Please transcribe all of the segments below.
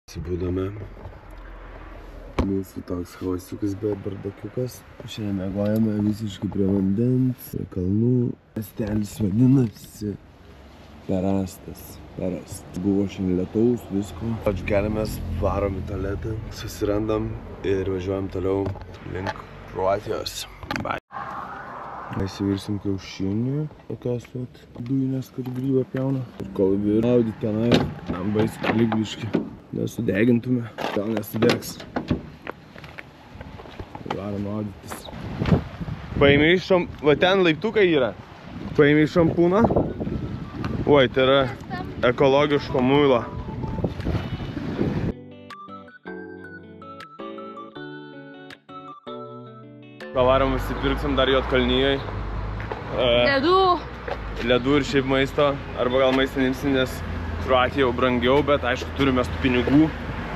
Atsibūdome. Mūsų toks chaosiukas, bet bardakiukas. Šiandien mėgojame visiškai prie vandens, prie kalnų. Miestelis vadinasi Perastas. Buvo šiandien lietaus, visko. Ačiū keliamės, varom į tualetą, susirandam ir važiuojam toliau link Kroatijos. Bye. Įsivirsim kiaušinį, tokios dujinės, kad grybą pjauna. Ir kol maudyti tenai, tam baisu klygliški. Nesudegintume, gal nesudegs. Varom maudytis. Paėmė iš va ten laiptukai yra. Paėmė iš šampūną. Oi, tai yra ekologiško muilo. Pavarom įsipirksim dar Juodkalnijoj. Ledų ir šiaip maisto. Arba gal maistą nimsim, nes Kroatija jau brangiau, bet aišku turime tų pinigų.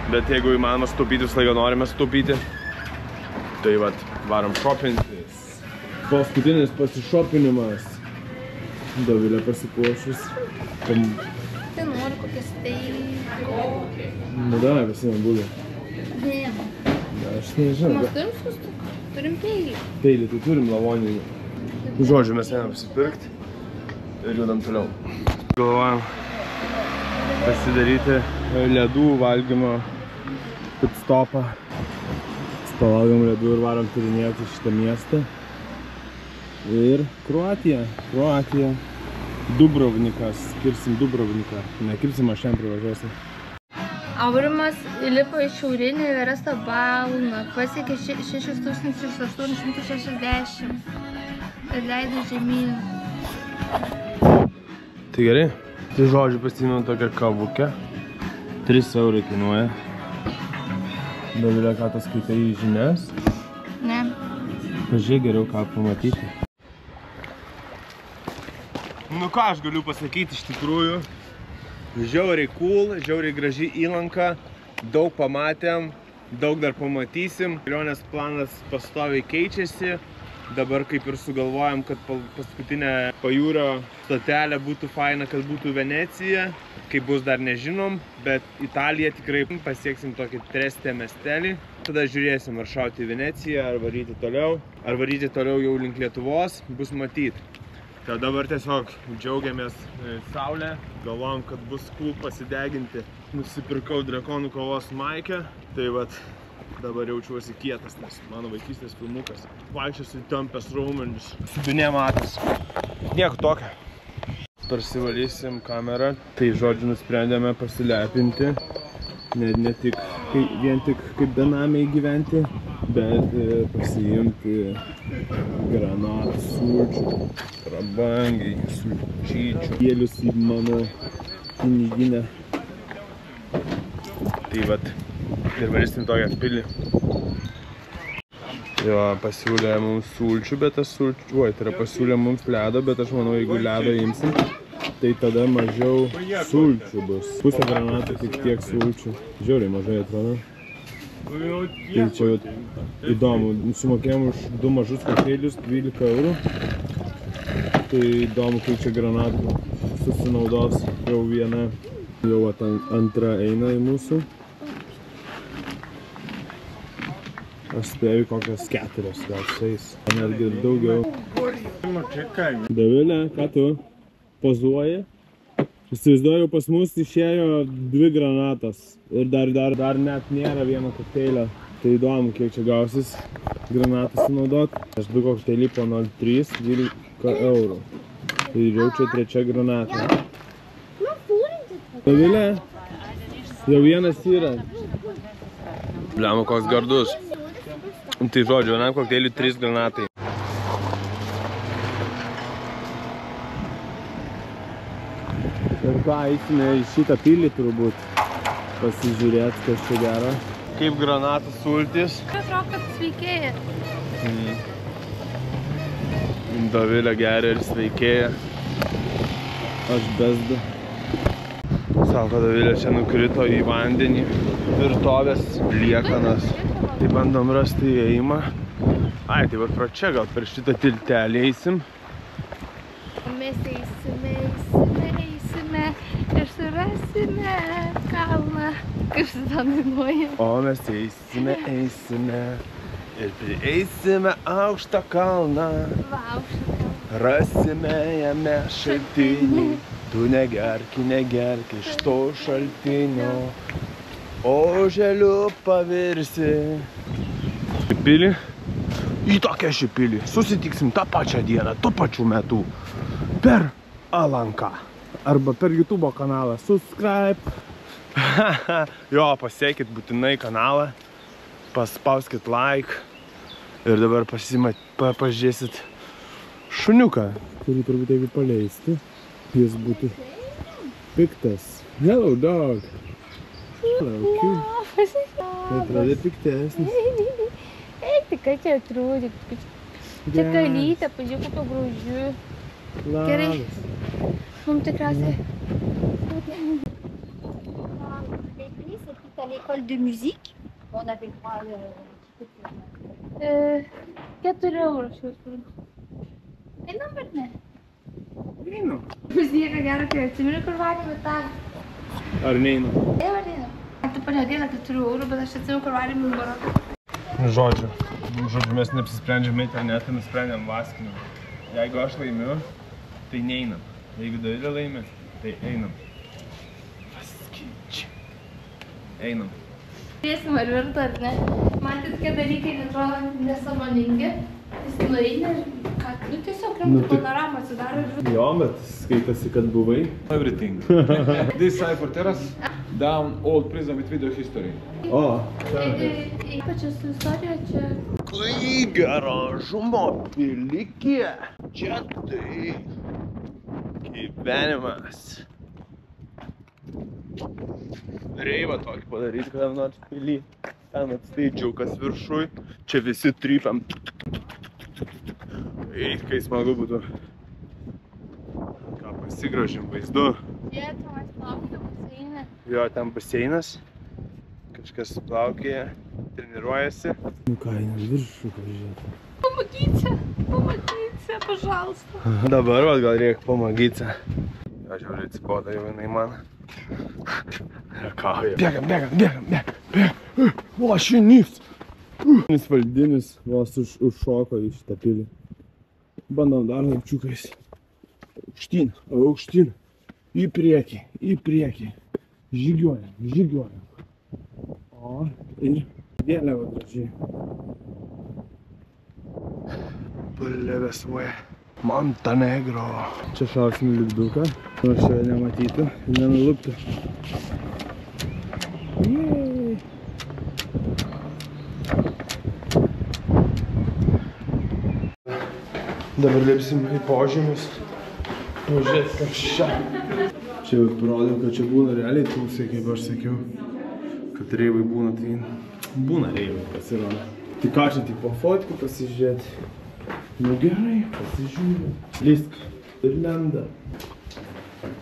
Bet jeigu įmanoma sutaupyti, visą laiką norime sutaupyti. Tai vat, varom šopintis. Paskutinis pasišopinimas. Dovilė pasipuošus. Tai noriu kokias peilį. Nu davai, pasiimam būdų. Ne. Aš nežinau. Mes turim skustuką? Turim peilį. Peilį, tai turim lavonį. Žodžiu, mes einam apsipirkti ir judam toliau. Galvojam pasidaryti ledų valgymo pitstopą. Pavalgom ledų ir varom tyrinėti šitą miestą. Ir Kroatija. Dubrovnikas. Kirsim Dubrovniką. Nekirsim, aš šiandien privažiuosim. Aurimas įlipo į šiaurinį Everesto balną. Pasiekė 6860 ir leido žemyn. Tai gerai. Tai žodžiu pasiėmiau tokią kavukę. 3 eurai kainuoja. Dovilė, ką tu skaitai į žinias? Ne. Pažiūrėk geriau, ką pamatyti. Nu ką aš galiu pasakyti iš tikrųjų. Žiauriai cool, žiauriai graži įlanka. Daug pamatėm, daug dar pamatysim. Kelionės planas pastoviai keičiasi. Dabar kaip ir sugalvojam, kad paskutinė pajūrio stotelė būtų faina, kad būtų Venecija. Kaip bus dar nežinom, bet Italiją tikrai pasieksim tokį Treste miestelį. Tada žiūrėsim, ar šauti į Veneciją, ar varyti toliau. Ar varyti toliau jau link Lietuvos, bus matyt. Tai dabar tiesiog džiaugiamės saulę. Galvojam, kad bus cool pasideginti. Nusipirkau drakonų kovos maikę. Tai vat dabar jaučiuosi kietas, nes mano vaikystės filmukas. Vaikščiosiu įtampęs raumenis. Subinė matas. Nieko tokio. Parsivalysim kamerą. Tai žodžiu nusprendėme pasilepinti. Ne tik, vien tik kaip benamiai gyventi, bet pasiimti granatų, sulčių, prabangiai, sulčyčių, gėlius į mano piniginę. Tai vat, ir varysim tokią pilį. Jo, pasiūlė mums sulčių, bet tas sulčių, tai yra pasiūlė mums ledo, bet aš manau, jeigu ledo imsim, tai tada mažiau sulčių bus. Pusę granatų, tik tiek sulčių. Žiauriai mažai atrodo. Tai čia įdomu. Sumokėjom už 2 mažus kokteilius 12 eurų. Tai įdomu, kaip čia granatų susinaudos. Jau viena, jau antra eina į mūsų. Aš spėju kokias 4, gal 6. Netgi daugiau. Dovilė, ką tu? Pozuoji. Įsivaizduoju, pas mus išėjo 2 granatos ir dar net nėra vieno kokteilio. Tai įdomu, kiek čia gausis granatų sunaudot. Aš 2 kokteilį po 0,3, 12 eurų. Tai jau čia 3 granata. Dovilė, jau vienas yra. Bliamo, koks gardus. Tai žodžiu, vienam kokteiliui 3 granatai. Ir ką, eisime į šitą pilį turbūt pasižiūrėti, kas čia gero. Kaip granatų sultis. Atrodo, kad sveikėja. Dovilė geria ir sveikėja. Aš bezdu. Sako, Dovilė čia nukrito į vandenį. Virtovės liekanas. Tai bandom rasti įėjimą. Ai, tai var pro čia gal per šitą tiltelį eisim. Mes eisime ir surasime kalną. Kaip su tą dainuoji? O mes eisime ir prieisime aukštą kalną. Va, aukštą. Rasime jame šaltinį. Tu negerk iš to šaltinio, oželiu pavirsi. Šipilį? Į tokią šipilį. Susitiksim tą pačią dieną, tuo pačiu metu. Per Alanką. Arba per YouTube kanalą. Subscribe. Jo, pasiekit būtinai kanalą. Paspauskit like. Ir dabar pažiūrėsit šuniuką, kurį turbūt jeigu paleisti, jis būtų piktas. Hello, dog. Hello, cute. Atrodė piktesnis. Eik, tai ką čia atrodė? Čia kalytė, pažiūrėk, kokio grožiu. Gerai. Mums tikriausiai. À l'école de musique, on avait le droit 4 eurų šios turiu. Einam ar ne? Einam. Pasieka gerą, kai atsimeni, kur varėme tą. Ar neinam? Einam ar neinam? Tu pažadėjai 4 eurų, bet aš atsimenu, kur varėme į baroką. Žodžiu, mes neapsisprendžiame internetą, nusprendėm vaskiniu. Jeigu aš laimiu, tai neinam. Jeigu Dovilė laimi, tai einam. Vaskyčiai. Einam. Žiūrėsim, ar verta ar ne. Man tai tokie dalykai atrodo nesąmoningi. Jis nueina ir ką, tiesiog rimtų panoramą atsidaro ir... Jo, bet skaitasi, kad buvai. Everything. This side for terrace, down old prison with video history. O, Ypač su istorija čia... į garažumo pilikė. Čia tai gyvenimas. Reivą tokį padaryti, kada nors pilį. Ten atstaidžiukas viršui. Čia visi trypiam. Kai smagu būtų. Ką pasigražim vaizdu. Jie tenais plaukė baseinė. Jo, ten baseinas. Kažkas plaukėja, treniruojasi. Nu ką, eina viršų pažiūrėti. Pamatysi, pažalsta. Dabar gal reikia pamagyti. Aš jau atsiboda jau jinai man. Rakauja. Bėgam. O, šinys. Valdinis vos užšoko į šitą pilį. Bandom dar laipčiukais. Aukštyn. Į priekį. Žygiuojam. O, ir vėliava gražiai. Plevėsuoja. Montenegro. Čia šauksim lipduką. Nors čia nematytų ir nenuluptų. Jej. Dabar lipsim į požemius. Pažiūrėt, kas čia. Čia jau parodėm, kad čia būna realiai tūsai, kaip aš sakiau. Kad reivai būna, tai būna reivai pasirodo. Tai ką čia tik po fotkių pasižiūrėti. Nu gerai, pasižiūrė. Lysk ir lenda.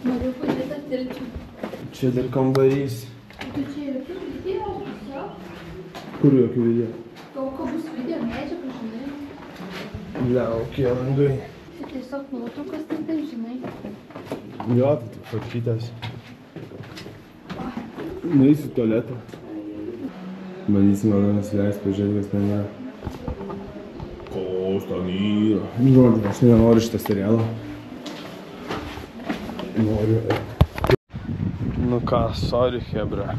Noriu padėti atilčių. Čia dar kambarys. Tu čia jokių video bus, jo? Kur jokių video? Ko bus video medžiagų, žinai? Liaukie langai. Tai tiesiog nuotraukas, tai taip, žinai. Jo, tai tik pakytas. Nueisiu į tualetą. Bandysim gal nusileist, pažiūrėti, kas ten yra. Kos ten yra? Žodžiu, aš nenoriu šitą serialą. Noriu. Nu ką, sorry, hebra.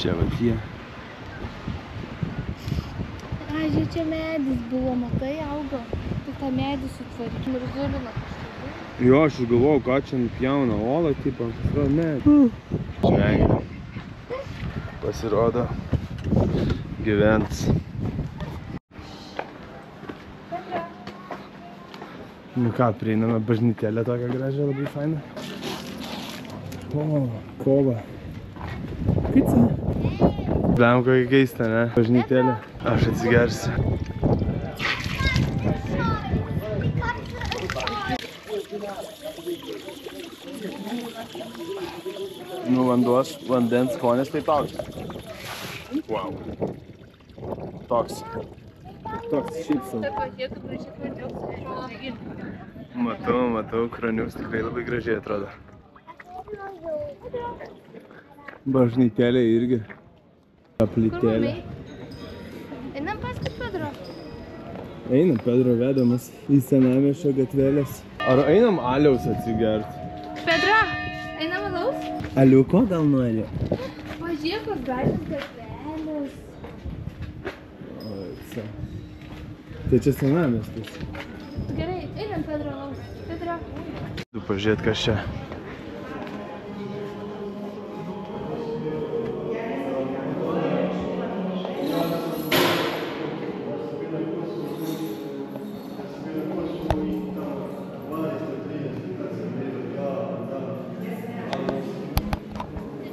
Čia va tie. Ai, žiūrėk, čia medis buvo, matai, augo. Tai tą medį sutvarkym ir zulina kažkaip. Jo, aš galvojau, ką čia nupjauna olą, tipo, pasirodo, ne. Žvengia. Pasirodo, gyvens. Nu ką, prieiname bažnytėlę tokią gražią, labai fainą. O, kova. Pica. Blam, kokia keista, ne? Bažnytėlė. Aš atsigersiu. Nu, vandens skonis tai toks. Wow. Toks šypsau. Matau, kranius tikrai labai gražiai atrodo. Bažnytėlė irgi. Aplytėlė. Einam paskui Pedro. Einam, Pedro vedamas į senamiesčio gatvelės. Ar einam aliaus atsigert? Pedro, einam alaus? Aliuko gal nori? Pažiūrėk, koks gražios gatvelės. Tai čia senamiestis. Gerai, einam Pedro alaus. Pedro. Tu pažiūrėt, kas čia.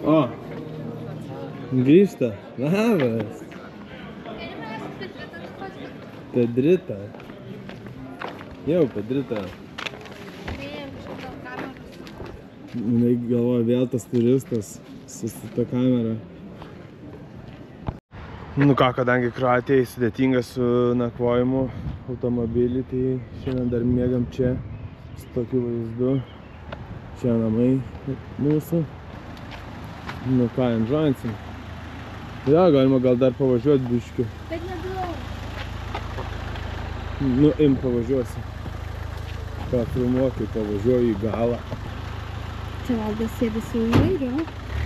O, grįžta. Labas. Pedrita. Jau, Pedrita. Jinai galvoja vėl tas turistas su ta kamera. Nu ką, kadangi Kroatijai sudėtinga su nakvojimu automobilį, tai šiandien dar miegam čia su tokiu vaizdu. Čia namai mūsų. Nu ką, enžuojansim. Ja, galima gal dar pavažiuoti biškiu. Bet nedaug. Nu, im pavažiuosi. Filmuokai, pavažiuoju į galą. Čia Valdas sėdi su įvairiu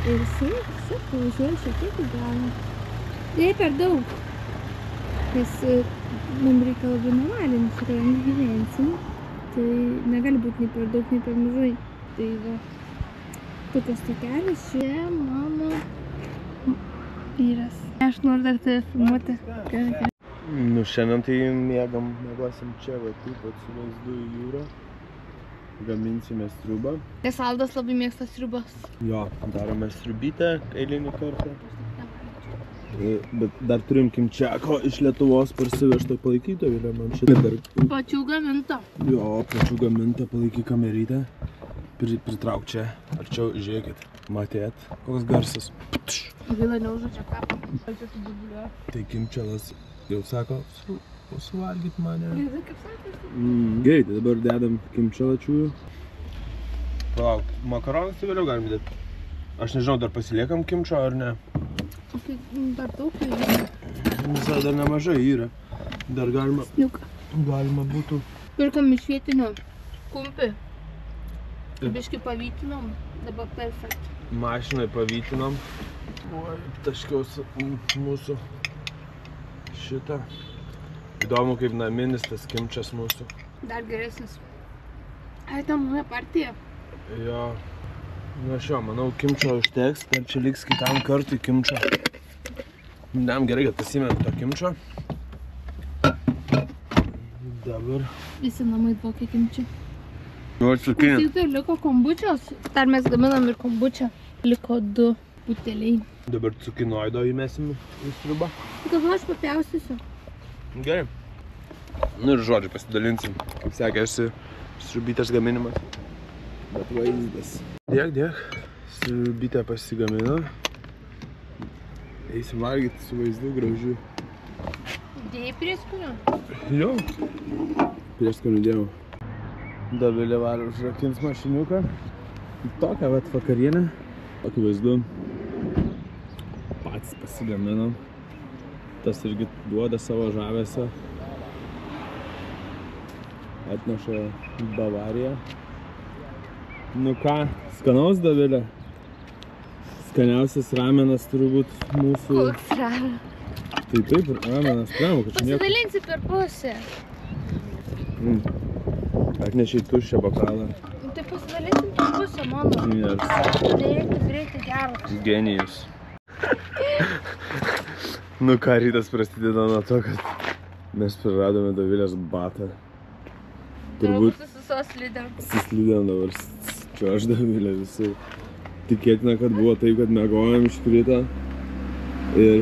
ir jisai pavažiuoja šiek tiek į galą. Jei per daug. Nes mums reikia labai nuvalinti, kadangi gyvensim. Tai negali būti nei per daug, nei per mažai. Tai va. Tokios tokelis, čia mano vyras. Aš noriu dar tave filmuoti. Nu, šiandien tai miegosim čia, va, taip pat su vaizdu į jūrą. Gaminsime sriubą. Nes Valdas labai mėgsta sriubas. Jo, darome sriubytę eilinį kartą. Bet dar turim kimčiako iš Lietuvos parsivežtą palaikytą, Vilė, man šitą dar... Pačių gaminta. Jo, pačių gaminta, palaikyk kamerytę. Pritrauk čia, arčiau, žiūrėkit, matėt, koks garsas. Vila neužuodžia kapą. Tai kimčialas jau sako, suvalgyt mane. Gerai, kaip sakėsi? Gerai, tai dabar dedam kimčialą čiųjų. Palauk, makaronus tai vėliau galim dėti. Aš nežinau, dar pasiliekam kimčio ar ne? Tai dar daug tai yra. Visai dar nemažai yra. Dar galima... Sniuka. Galima būtų... Pirkam iš vietinio kumpį. Biškį pavytinom, dabar perfekt. Mašinai pavytinom. Oi, taškiausi mūsų šitą. Įdomu, kaip naminis tas kimčias mūsų. Dar geresnis. Ai, tam nauja partija. Jo. Na šio, manau, kimčio užteks, dar čia liks kitam kartui kimčio. Dam gerai, kad pasimėm to kimčio. Dabar. Visi namai dvokia kimčiu. Nu, atsukinė. Tai liko kombučios. Dar mes gaminam ir kombučią. Liko 2 buteliai. Dabar cukinoido įmesim į sriubą. Gal aš papjaustysiu? Gerai. Nu ir žodžiu pasidalinsim, kaip sekėsi sriubytės gaminimas. Bet vaizdas. Dėk. Sriubytę pasigamino. Eisim valgyti su vaizdu gražiu. Dėjai prieskonių? Jo. Prieskonių dėjau. Davilė varė užrakins mašiniuką. Tokią vat vakarienę. Tokį vaizdu. Patys pasigaminom. Tas irgi duoda savo žavesio. Atneša Bavariją. Nu ką, skanaus Davilė? Skaniausias ramenas turbūt mūsų... Koks ramen? Tai taip, ramenas, priemu, kad čia nieko... Pasidalinsi per pusę. Atnešiai tuščią bokalą. Tai pasidalinsim per pusę, mano. Yes. Nereiktų greitai geras. Genijus. Nu ką, rytas prasideda nuo to, kad mes praradome Davilės batą. Turbūt Suslydėm. suslydėm dabar čia aš Davilė visur. Tikėtina, kad buvo taip, kad miegojom iškrito ir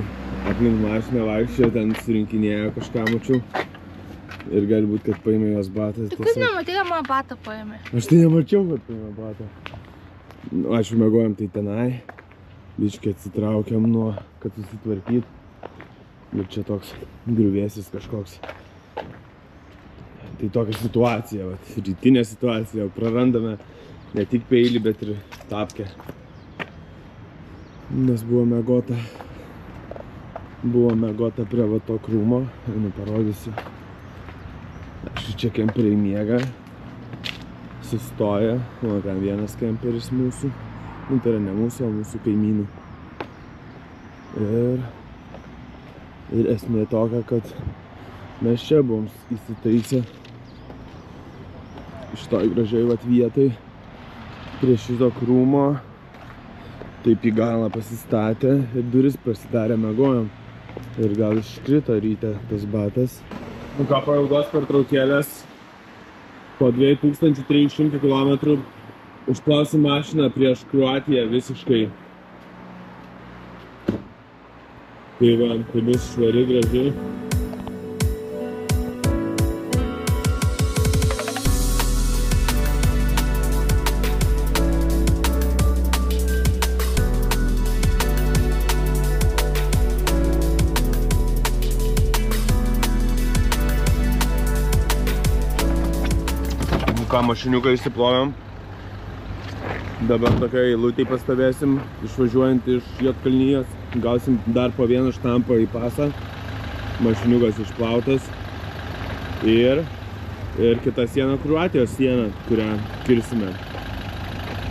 aplink mašiną vaikščiojo, ten surinkinėjo kažką mačiau. Ir gali būt, kad paėmė jos batą. Tu kaip nematei, kad mano batą paėmė? Aš tai nemačiau, kad paėmė batą. Ačiū, miegojom tai tenai. Biškai atsitraukiam nuo, kad susitvarkyt. Ir čia toks griuvėsis kažkoks. Tai tokia situacija, vat, rytinė situacija. Prarandame ne tik peilį, bet ir tapkę. Nes buvo mėgota prie va to krūmo. Einu parodysiu. Aš čia kemperiai miega. Sustoja. O ten vienas kemperis mūsų. Nu, tai yra ne mūsų, o mūsų kaimynų. Ir esmė tokia, kad mes čia buvom įsitaisę šitoj gražiai vat vietai prie šito krūmo. Taip į galą pasistatė ir duris prasidarė, mėgojom. Ir gal iškrito ryte tas batas. Nu ką, po ilgos pertraukėlės, po 2300 km užplausim mašiną prieš Kroatiją visiškai. Tai va, tai bus švari, graži. Ką, mašiniuką išsiplovėm. Dabar tokia eilutėj pastovėsim, išvažiuojant iš Juodkalnijos. Gausim dar po vieną štampą į pasą. Mašiniukas išplautas. Ir kita siena, Kroatijos siena, kurią kirsime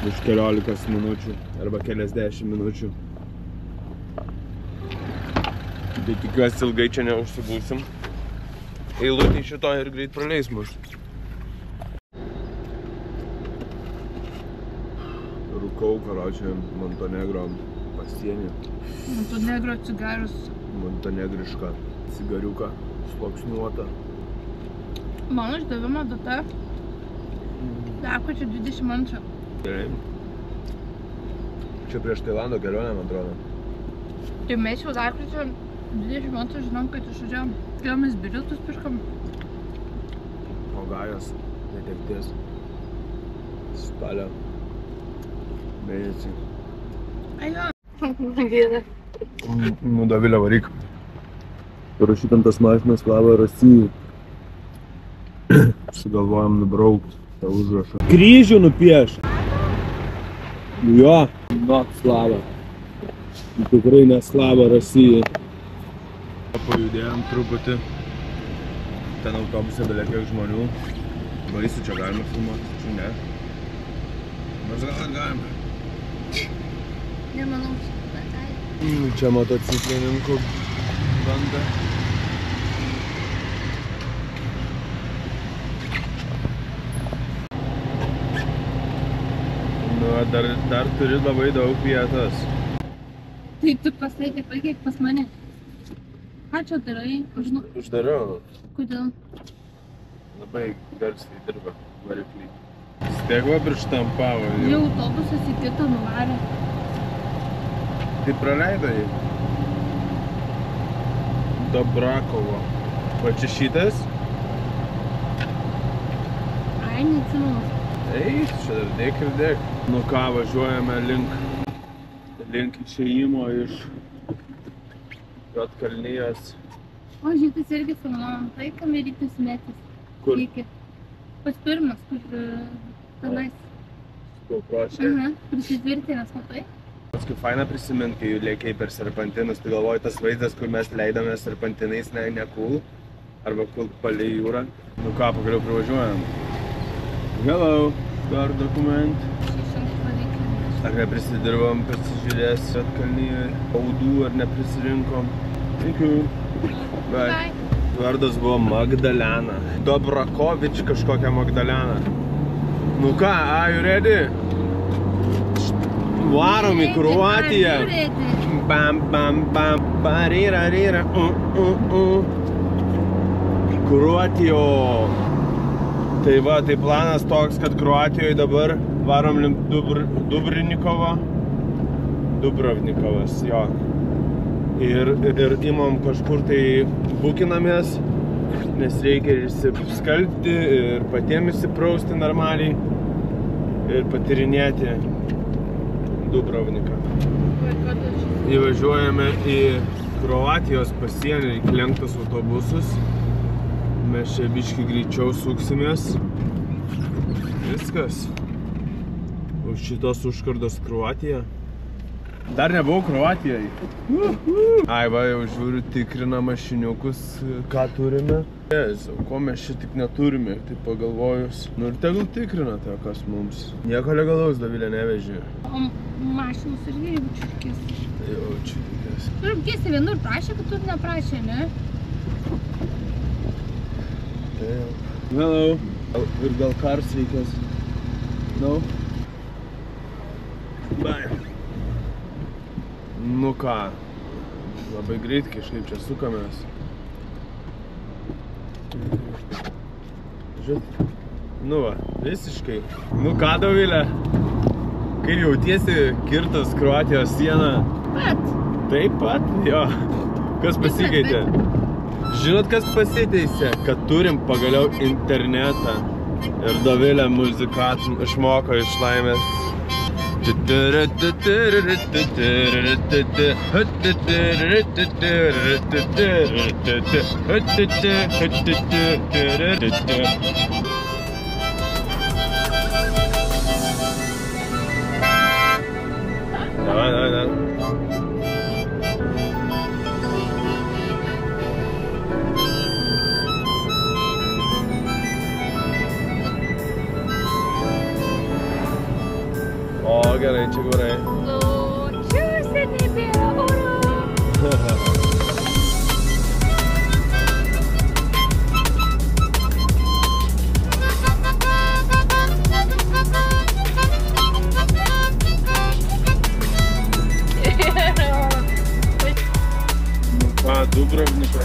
už 15 minučių arba keliasdešimt minučių. Tai tikiuosi ilgai čia neužsibūsim. Eilutėj šito ir greit praleis mus. Rūkau, karočią, Montenegro pasienį. Montenegro cigarus. Montenegrišką cigariuką, sluoksniuotą. Mano išdavimo data lapkričio 22. Gerai. Čia prieš Tailando kelionę, man atrodo. Tai mes jau lapkričio 22 žinom, kad išvažiavom. Gal mes bilietus pirkam? O gajos, netekties. Spalio mėnesį. Ajo. Nu, Dovilė, varyk. Parašyt ant tas mašinas Slava Rasijai. Sugalvojom nubraukt tą užrašą. Kryžių nupieš! Jo, not Slava. Tikrai ne Slava Rasijai. Pajudėjom truputį. Ten autobuse belekiek žmonių. Baisu, čia galima filmuoti, čia ne. Nors gal galima. Nemanau, Čia motociklininkų banda. Nu, dar turi labai daug vietos. Tai tu pasakė, pakeik pas mane. Ką čia darai? Uždariau. Kodėl? Labai garsiai dirba varikliai. Stegva prištampavo. Jau autobusas į kitą nuvarė. Tai praleido jį. Dobrakovo. O čia šitas? Ai, neatsimenu. Eis, čia dar dėk ir dėk. Nu ką, važiuojame link išėjimo iš Juodkalnijos. O šitas irgi filmuojam. Tai kamerytis metis. Kur? Pas pirmas, kur tenais. Kaupročia. Aha, prisitvirtinęs, matai? Paskui faina prisimint, kai lėkiai per serpantinus, tai galvoju tas vaizdas, kur mes leidome serpantinais, ne cool, arba cool palei jūrą. Nu ką, pagaliau privažiuojam. Hello, dar dokument. 600 variklių. Ar neprisidirbom, pasižiūrės Juodkalnijoj, baudų ar neprisirinkom. Thank you. Bye. Vardas buvo Magdalena. Dobrakovič kažkokia Magdalena. Nu ką, are you ready? Varom į Kroatiją. Bam, bam, bam, barira, rira, Kroatijo. Tai va, tai planas toks, kad Kroatijoje dabar varom link Dubrovnikovas, jo. Ir imam kažkur tai bukinamės, nes reikia išsiskalbti ir patiem išsiprausti normaliai ir patyrinėti Dubrovniką. Įvažiuojame į Kroatijos pasienį, įlenktus autobusus. Mes čia biškį greičiau suksimės. Viskas. Už šitos užkardos Kroatija. Dar nebuvau Kroatijai. Ai, va, jau žiūriu, tikrina mašiniukus, ką turime. Jėzau, ko mes čia tik neturime, taip pagalvojus. Nu ir tegul tikrina tai, kas mums. Nieko legalaus Dovilė nevežė. O mašinos irgi jaučiu reikės. Tai jaučiu reikės. Turim tiesiai vienur prašė, kad tur neprašė, ne? Tai jau. Hello. Ir gal kars reikės. No? Bye. Nu ką, labai greit kažkaip čia sukamės. Žiūrėt, nu va, visiškai. Nu ką, Dovilė, kaip jautiesi kirtas Kroatijos sieną? Pat. Taip pat, jo. Kas pasikeitė? Žinot, kas pasiteisė? Kad turim pagaliau internetą. Ir Dovilė muziką išmoko iš laimės. O, gerai, čia gerai. Čia seniai bėra oro. Ką, Dubrovniką.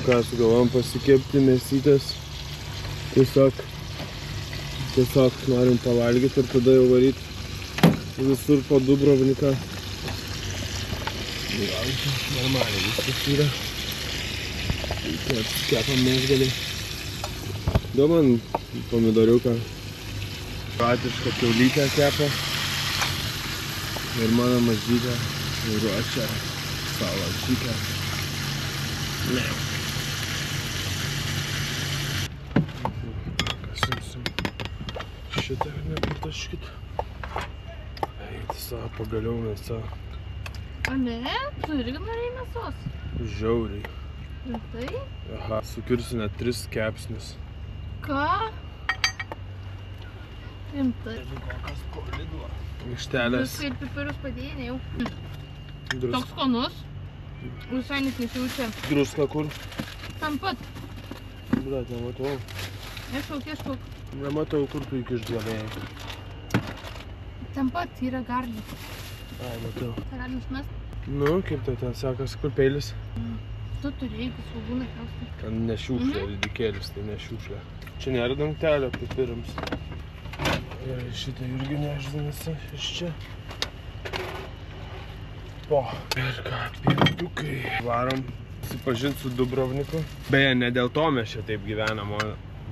Ką, sugalvom pasikepti mėsytės. Tiesiog norim pavalgyti ir tada jau varyti visur po Dubrovniką. Gal čia normaliai viskas yra. Tai kepam mėsgalį. Duo man pomidoriuką. Kroatišką kiaulytę kepa. Ir mano mažytė ruošia salačiukę. Ne. Kas imsim? Šitą nepataškit. Eiti savo pagaliau mėsa. A ne? Tu irgi norėjai mėsos? Žiauriai. Rimtai? Aha, sukirsiu net 3 kepsnius. Ką? Rimtai. Mištelės. Viskai ir pipirus padėjai, jau. Druska. Toks skanus. Visai net nesijaučia. Druska kur? Tam pat. Brat, nematau. Ieškauk. Nematau, kur tu iki išgalėjai. Tam pat yra garlis. Ai, matau. Tai galim išmest? Nu, kaip tai ten sakas, kur peilis? Tu turėjai, kad svogūnai krausti. Ten nešiukšlė, ridikėlis, tai nešiukšlė. Čia nėra dangtelio pipirams. Gerai, šitą irgi nešdamėsi iš čia. O, ir ką, pietukai. Varom susipažinti su Dubrovniku. Beje, ne dėl to mes čia taip gyvenam,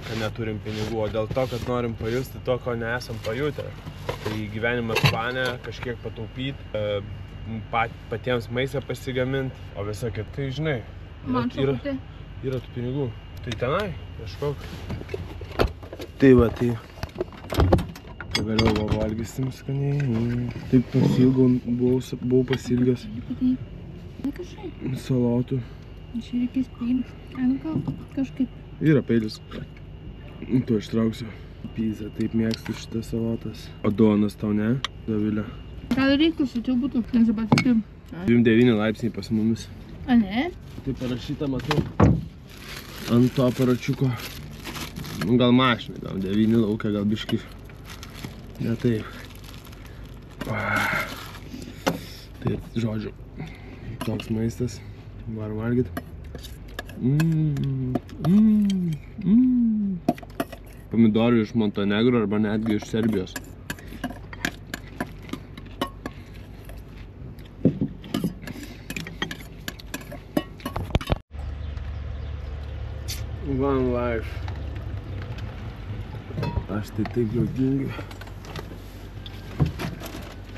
kad neturim pinigų, o dėl to, kad norim pajusti to, ko nesam pajutę. Tai gyvenimas plane, kažkiek pataupyti, patiems maistą pasigaminti, o visą kitą, tai žinai. Man šakutė. Yra tų pinigų. Tai tenai, ieškok. Tai va, tai pagaliau valgysim skaniai. Taip pasilgau, buvau pasilgęs salatų. Čia reikės peilis. Gal kažkaip. Yra peilis. Tu ištrauksiu. Pizza, taip mėgstu šitas salatas. O duonas tau ne, Dovilė? Gal reiktų šičiau būtų, nes dabar tik 29 laipsniai pas mumis. A ne? Tai parašyta, matau, ant to aparačiuko. Nu, gal mašinai, gal 9 laukia, gal biški. Ne taip. Tai, žodžiu, toks maistas. Varom valgyt. Pomidorių iš Montenegro arba netgi iš Serbijos. One life. Aš tai taip juokingai.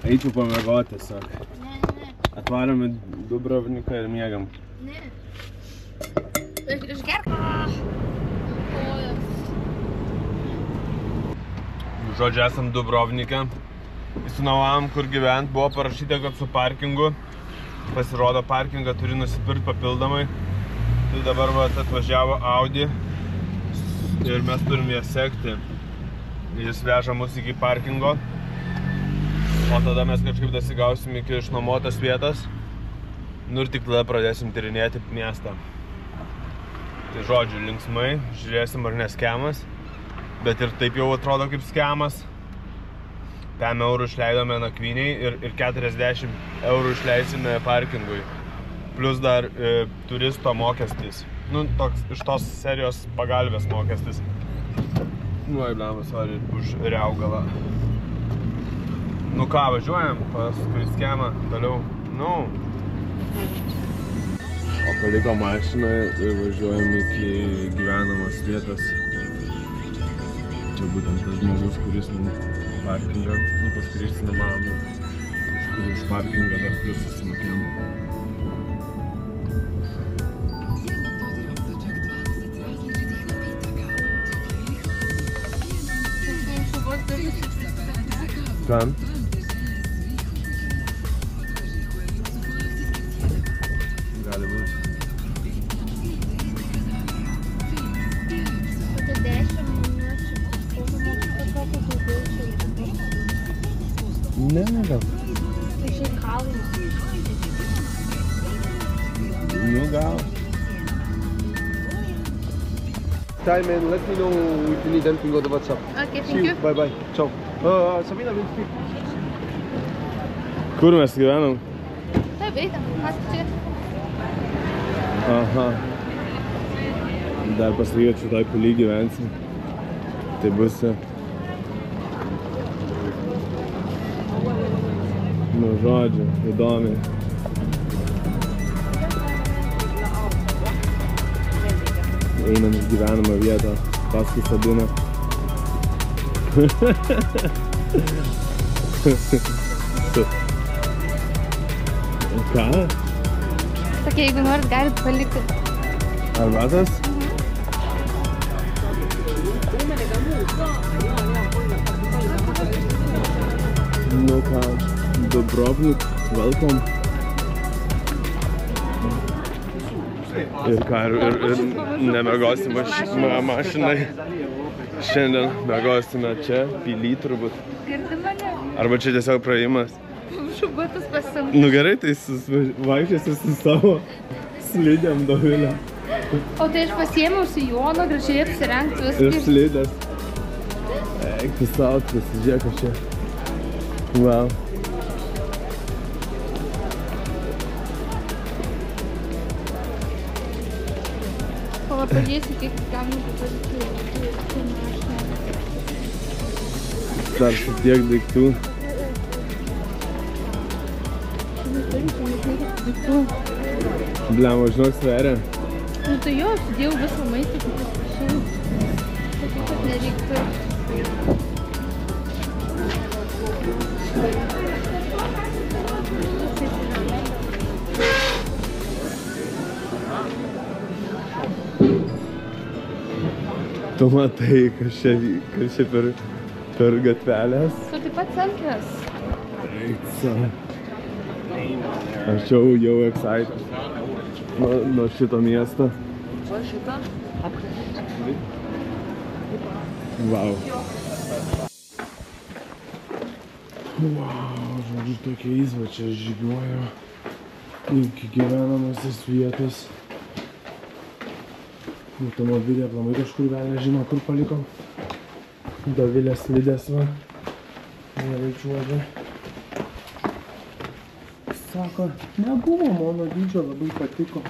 Eičiau pamiegoti tiesiog. Ne. Atvarom į Dubrovniką ir miegam. Ne. Išgerk. Kojas. Žodžiu, esam Dubrovnike. Įsinovavom, kur gyvent. Buvo parašyta, kad su parkingu. Pasirodo, parkingą turi nusipirkti papildomai. Tai dabar atvažiavo Audi. Ir mes turim ją sekti. Jis veža mus iki parkingo. O tada mes kažkaip dasigausim iki išnuomotos vietos. Nu ir tik tada pradėsim tyrinėti miestą. Tai žodžiu, linksmai, žiūrėsim ar neskemas. Bet ir taip jau atrodo kaip skemas. 5 eurų išleidome nakvyniai ir 40 eurų išleisime parkingui. Plius dar turisto mokestis. Nu, toks iš tos serijos pagalbės mokestis. Nu, aiblema, sorry, už Riaugalą. Nu ką, važiuojam paskui skemą toliau. Nu. O palikom mašiną ir važiuojam iki gyvenamos vietos. Čia būtent tas žmogus, kuris parkingą, nu pas kurį išsinuomavom, už parkingą dar plius susimokėjom. Kam? Gali būti. Kokia 10 minučių. Ne, gal. Tai šiaip kalnas. Nu, gal. Time and let me know if you need anything on the WhatsApp. Okay, See thank you. you. Bye bye. Ciao. Sabina will speak. Kur mes gyvenam? Taip, eitam, mes čia. Aha. Dar pasakyt, šitoj pily gyvensim. Tai bus... Nu, žodžiu, įdomiai. Einam iš gyvenamą vietą, paskui Sabiną. Ką? Sakė, jeigu norit, galit palikti. Arbatas? Nu ką, Dubrovnik, welcome. Ir ką, ir nemiegosim mašinai. Šiandien miegosime čia, pily turbūt. Girdi mane? Arba čia tiesiog praėjimas. Šubatus pasiimti. Nu gerai, tai vaikščiasi su savo slidėm Dovilė. O tai aš pasiėmiau sijoną, gražiai apsirengti Ir viską. slidės. Eik, tu savo, pasižiūrėk aš čia. Wow. Pala, pažiūrėsiu, kiek galima padaryti mašiną. Dar su tiek daiktų. Blem, žinok, sveria. Nu tai jo, sudėjau visą maistą, kaip atsiprašau. Sakiau, kad nereiktų. Tu matai, kas čia per gatvelės. Tu taip pat selfės. Eik, savo. Aš jau excited nuo šito miesto. O šito? Wow. Wow, žodžiu, tokia įzva čia žygiuoju iki gyvenamosios vietos. Automobilį aplamai kažkur velnė žino, kur palikom. Dovilės slidės va. Nevaičiuodė. Sako, nebuvo mano dydžio, labai patiko.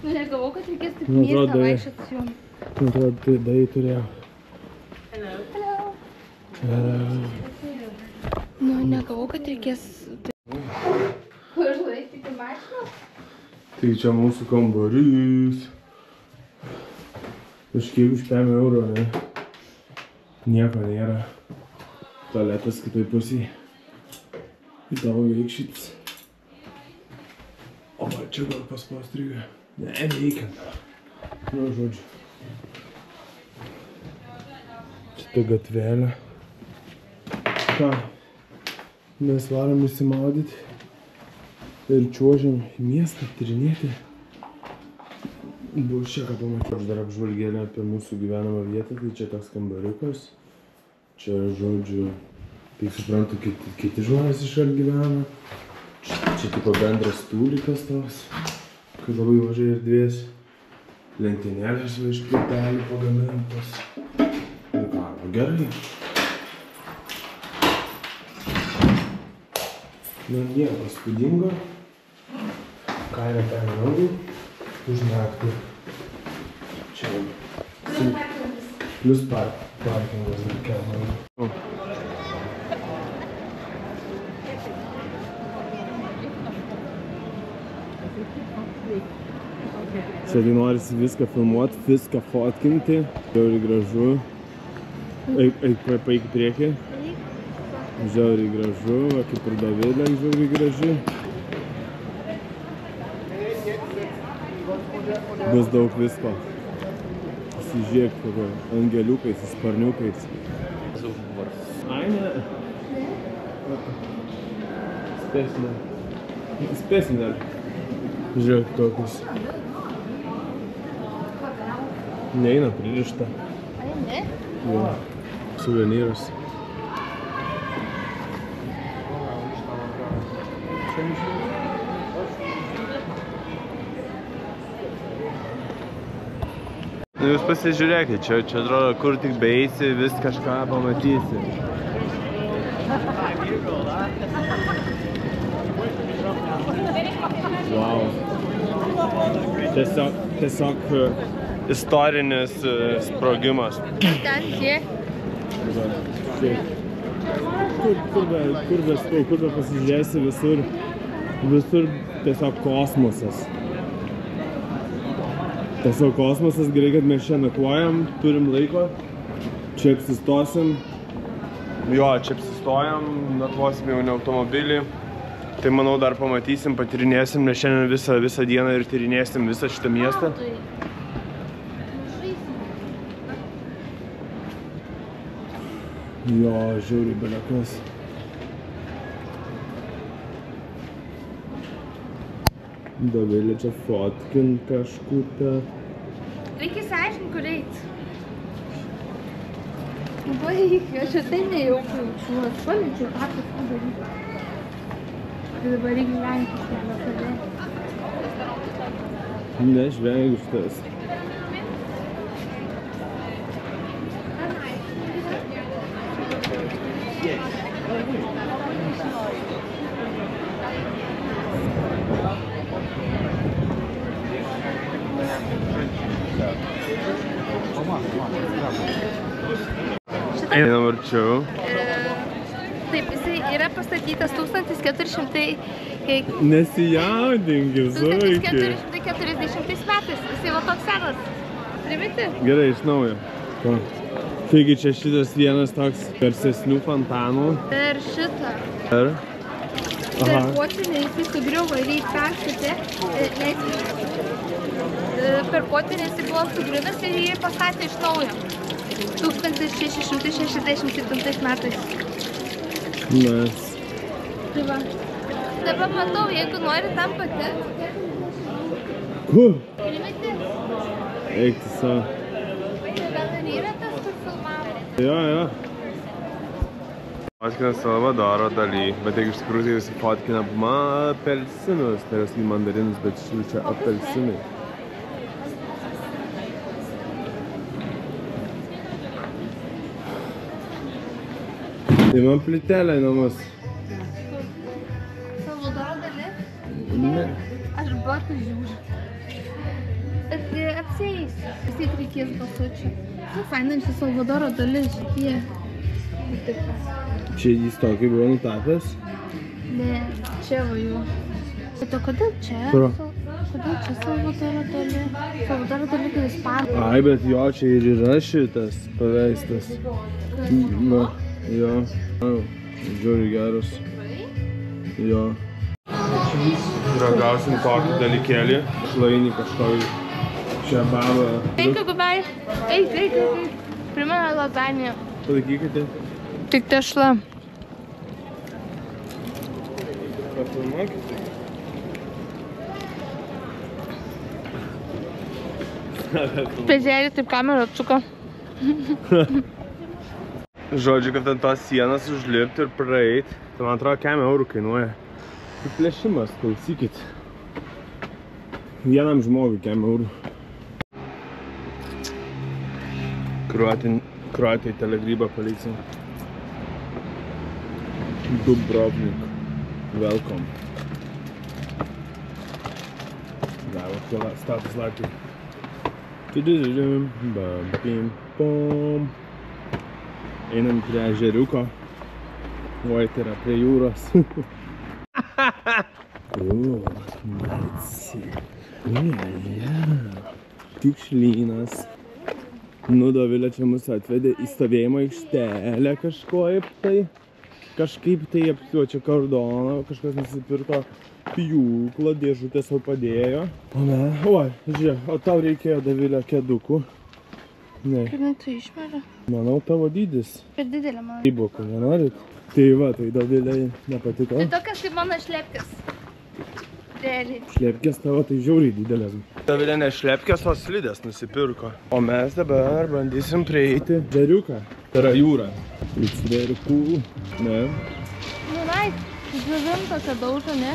Nu negavau, kad reikės tik Nu, miestą atrodo, vaikščioti su jom. Atrodo, tai dai turėjau. Hello. Nu negavau, kad reikės... Kur žlaisi iki mašinos? Tai čia mūsų kambarys. Kažkiek už 5 eurų, ne? Nieko nėra. Tualetas kitoj pusėj. Į tavo veikšytis. O va, čia gal paspaustryga. Ne, veikia. Nu, žodžiu. Šitą gatvelę. Ką? Mes varom įsimaudyti ir čiuožiam į miestą, tyrinėti. Bus čia ką pamatyti. Aš dar apžvalgėlę apie mūsų gyvenamą vietą, tai čia toks kambariukas. Čia, žodžiu, tai suprantu, kiti žmonės iškart gyvena. Čia tipo bendras stūlikas toks, kai labai mažai erdvės. Lentynėlės va iš plytelių pagamintos. Ir ką, gerai. Nu nieko įspūdingo. Kaina per naudų. Už naktį. Čia. Plius parkingas dar kelmai. Čia tai norisi viską filmuoti, viską fotkinti. Žiauriai gražu. Eik į priekį. Žiauriai gražu, va kaip ir Dovilė žiauriai graži. Bus daug visko. Pasižiūrėk, kokio angeliukais, sparniukais. Ai, ne. Spesinel. Žiūrėk, tokius. Neina pririšta. Ai, ne? Jo. Suvenyrus. Nu jūs pasižiūrėkit, čia atrodo, kur tik beeisi, vis kažką pamatysi. Wow. Tiesiog istorinis sprogimas. Ten kiek? Kur be pasižiūrėsi, visur tiesiog kosmosas. Tiesiog kosmosas, gerai, kad mes čia nakvojam, turim laiko, čia apsistosim. Jo, čia apsistojam, nakvosim jau ne automobilį. Tai manau dar pamatysim, patyrinėsim, nes šiandien visą dieną ir tyrinėsim visą šitą miestą. Jo, žiauriai belekas. Dovilė čia fotkint kažkutę. Reikia įsiaiškinti, kur eit. Baig, aš tai nejauku jaučiuos. Palinčiau patys padaryti. Tai dabar reikia vengti šitą save. Ne, aš vengiu šitas. Einam arčiau. Taip, jisai yra pastatytas 1400... Nesijaudinki, zuiki. 1440 metais. Jisai va toks senas. Primiti? Gerai, iš naujo. Taigi čia šitas vienas toks garsesnių fontanų. Per šitą. Per potvinį jisai sugriuvo ir jį perstatė. Per potvinį jisai buvo sugriuvęs ir jį pastatė iš naujo. 1667 metais. Nice. Tai va. Dabar matau, jeigu nori tam patekti. Kur? Primeti? Eik tu savo. Gal ir yra tas, kur filmavo? Jo. Fotkina Salvadoro daly, bet jeigu iš tikrųjų tai visi fotkina apelsinus, tai yra mandarinus, bet šių čia apelsinai. Tai man plytelė į namus. Salvadoro daly? Ne. Aš batų žiūriu. Bet apsieis. Vis tiek reikės balsuočių. Nu, fainančiai Salvadoro dalis šitie. Čia jis tokį buvo nutapęs? Ne, čia va jų. Bet o kodėl čia? Kur? Kodėl čia Salvadoro daly? Salvadoro daly kaip ispanų. Ai, bet jo, čia ir yra šitas paveikslas. Na, jo. Žiūri geras. Jo. Ragausim tokį dalykėlį. Šlainį kažkokį šią babą. Eik, gubai. Eik. Primena lazaniją. Palaikykite. Tik tešla. Pafilmuokite. Pėdėlį taip kamerą atsuko. Žodžiu, kad ant tos sienas užlipti ir praeit. Tai man atrodo, kiek eurų kainuoja. Tai plėšimas, klausykit. Vienam žmogui kiek eurų. Kroatijai telegrybą policija. Dubrovnik. Welcome. Gavo status laiptai. Bam, bim, bom. Einam prie ežeriuko. Oi, tai yra prie jūros. Tiukšlynas. Nu, Dovilė čia mus atvedė į stovėjimo aikštelę kažkaip tai apsiuo čia kardoną, kažkas nusipirko pjūklą, dėžutę sau padėjo. O ne, oi, žiūrėk, o tau reikėjo, Dovilė, kėdukų. Ne. Kaip ne tu išmera? Manau, tavo dydis. Per didelė man. Įbukų, nenorit? Tai va, tai Dovilė nepatiko. Tai tokias kaip mano šlepkės. Realiai. Šlepkės tavo tai žiauriai didelės. Dovilė ne šlepkės, o slidės nusipirko. O mes dabar bandysim prieiti žeriuką. Tai yra jūra. It's very cool. Ne? Nu, right. Žuvim tokia daužo, ne?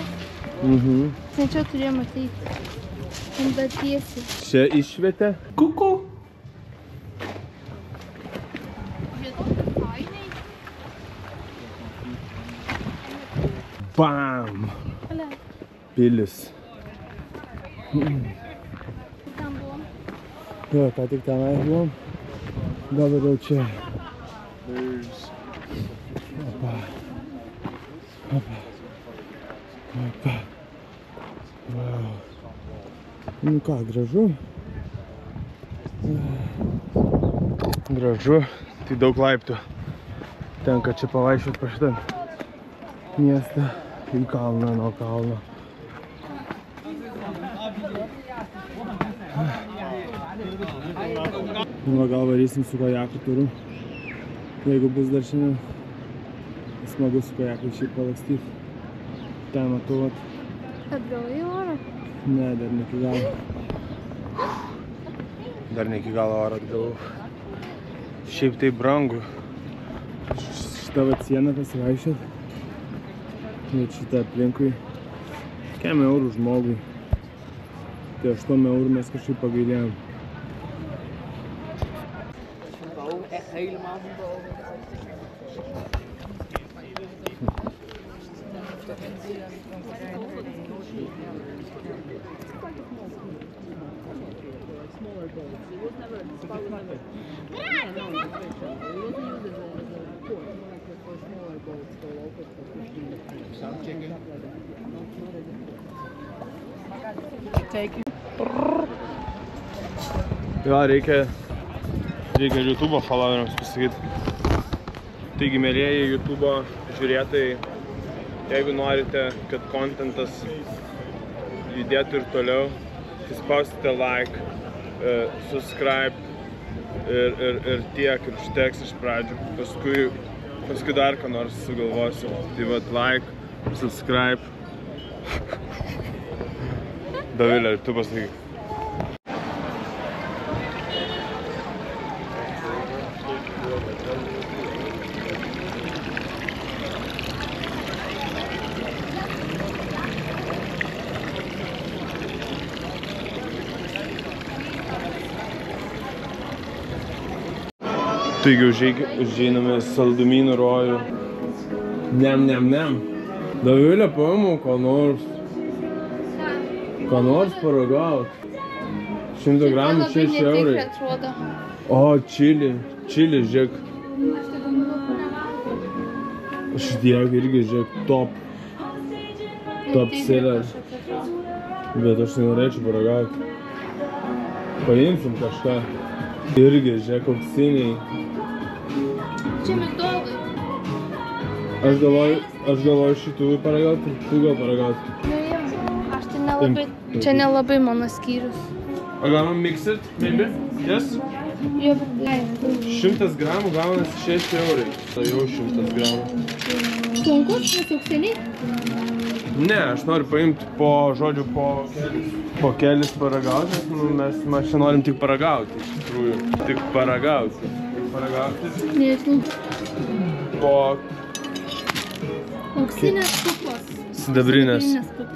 Ne čia turėjom ateiti. Ant tiesi. Čia išvietė. Kuku. Bam! Pilis. Ten buvom. Jo, ką tik tenai buvom. Dabar jau čia. Opa. Opa. Opa. Wow. Nu ką, gražu. Gražu. Tai daug laiptų. Tenka čia pavaikščioti po šitą miestą. Į kalną, nuo kalno. Nu, gal varysim su kajaku turiu. Jeigu bus dar šiandien smagu su kajaku šiaip palakstyti. Ten matau, vat. Atgal į orą? Ne, dar ne iki galo. Dar ne iki galo orą atgalau. Šiaip tai brangu. Šitą vat sieną pasivaikščiot. Bet šitą aplinkui 5 eurų žmogui. Tai 8 eurų mes kažkaip pagailėjom. Echt helemaal van boven. Jo, reikia YouTube'o followeriams pasakyti. Taigi, mėlieji YouTube'o žiūrėtojai, jeigu norite, kad kontentas judėtų ir toliau, tai spausite like, subscribe ir tiek, ir užteks iš pradžių. Paskui dar ką nors sugalvosiu. Tai vat like, subscribe. Dovilė, tu pasakyk. Taigi užeiname saldumynų rojų. Nem. Dovilė, paimau ką nors. Ką nors paragaut. 100 gramų 6 eurai. O, čili, žiūrėk. Šitie irgi, žiūrėk, top seller. Bet aš tai norėčiau paragauti. Paimsim kažką. Irgi, žiūrėk, auksiniai. Čia migdolai. Aš galvoju šitų paragauti, tu gal paragauti. Aš tai nelabai, čia nelabai mano skyrius. I gonna mix it, maybe? Yes? Jo, bet 100 gramų gaunasi 6 eurai. Tai jau 100 gramų. sunkus, nes auksiniai. Ne, aš noriu paimti po kelis paragauti, nes mes čia norim tik paragauti, iš tikrųjų. Tik paragauti. Nežinau. Po Auksinės pupos. sidabrinės.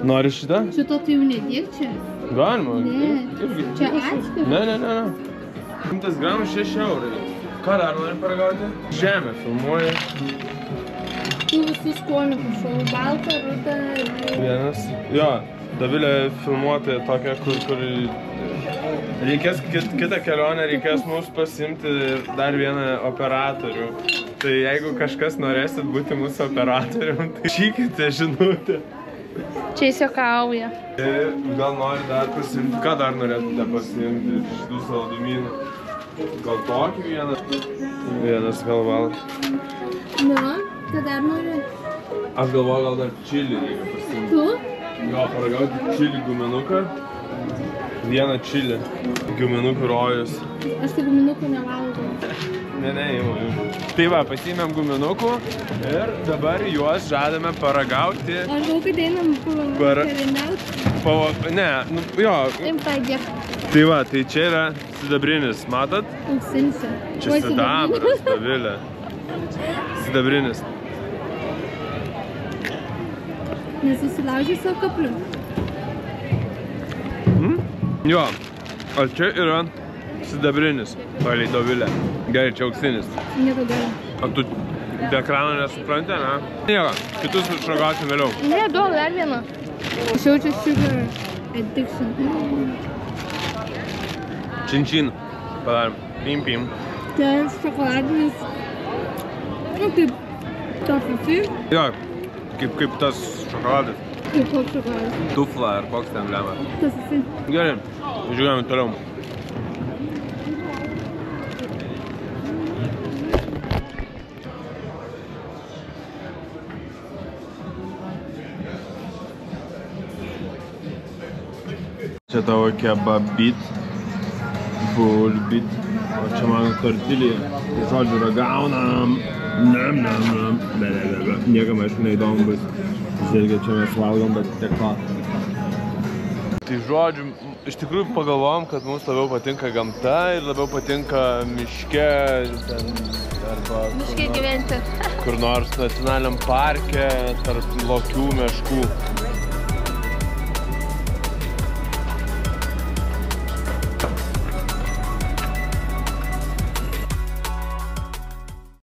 Nori šitą? Šito tai jau nediek čia. Galima. Ne, čia atskir. Ne. 100 gramų 6 eurai. Ką dar nori paragauti? Žemę filmuoja. Tu visų skonių prašau. Balta, ruda. Vienas. Jo, Dovilė filmuotoja tokia, kur reikės kitą kelionę, reikės mums pasimti dar vieną operatorių. Tai jeigu kažkas norėsit būti mūsų operatorium, tai šykite žinutę. Čia jis juokauja. Gal nori dar pasimti, ką dar norėtumėte pasimti iš šitų saldumynų? Gal tokį vieną? Vienas gal val. Na, ką dar nori? Aš galvoju, gal dar čilį reikia pasimti. Tu? Gal paragauti čilį guminuką. Vieną čilį. Guminukų rojus. Aš tai guminukų nevalgau. Ne, imu. Tai va, pasiėmėm guminukų ir dabar juos žadame paragauti. Aš galvoju, kad einam pavakarieniauti. Ne, nu jo. Im tą dėk. Tai va, tai čia yra sidabrinis, matot? Auksinis. Čia sidabras, Dovilė. Sidabrinis. Nesusilaužai savo kaplių. Jo, o čia yra sidabrinis, palei Dovilę. Gerai, čia auksinis. Nieko gero. O tu be ekrano nesupranti, ne? Nieko, kitus išragausim vėliau. Ne, duok dar vieną. Aš jaučiu sugar addiction. Čin. Padarim. Pim. Tas šokoladinis. Nu, kaip tofifi. Jo, kaip tas šokoladas. Kaip koks šokoladas. Tufla ar koks ten lemia. Tofifi. Gerai, žiūrėjome toliau. Čia tavo kebabit, bulbit, o čia mano tortilija. Tai žodžiu ragaunam. Niekam aišku neįdomu bus. Želgia čia mes valgom, bet tiek to. Tai žodžiu, iš tikrųjų pagalvojom, kad mums labiau patinka gamta ir labiau patinka miške arba Miške gyventi. kur nors nacionaliniam parke tarp lokių meškų.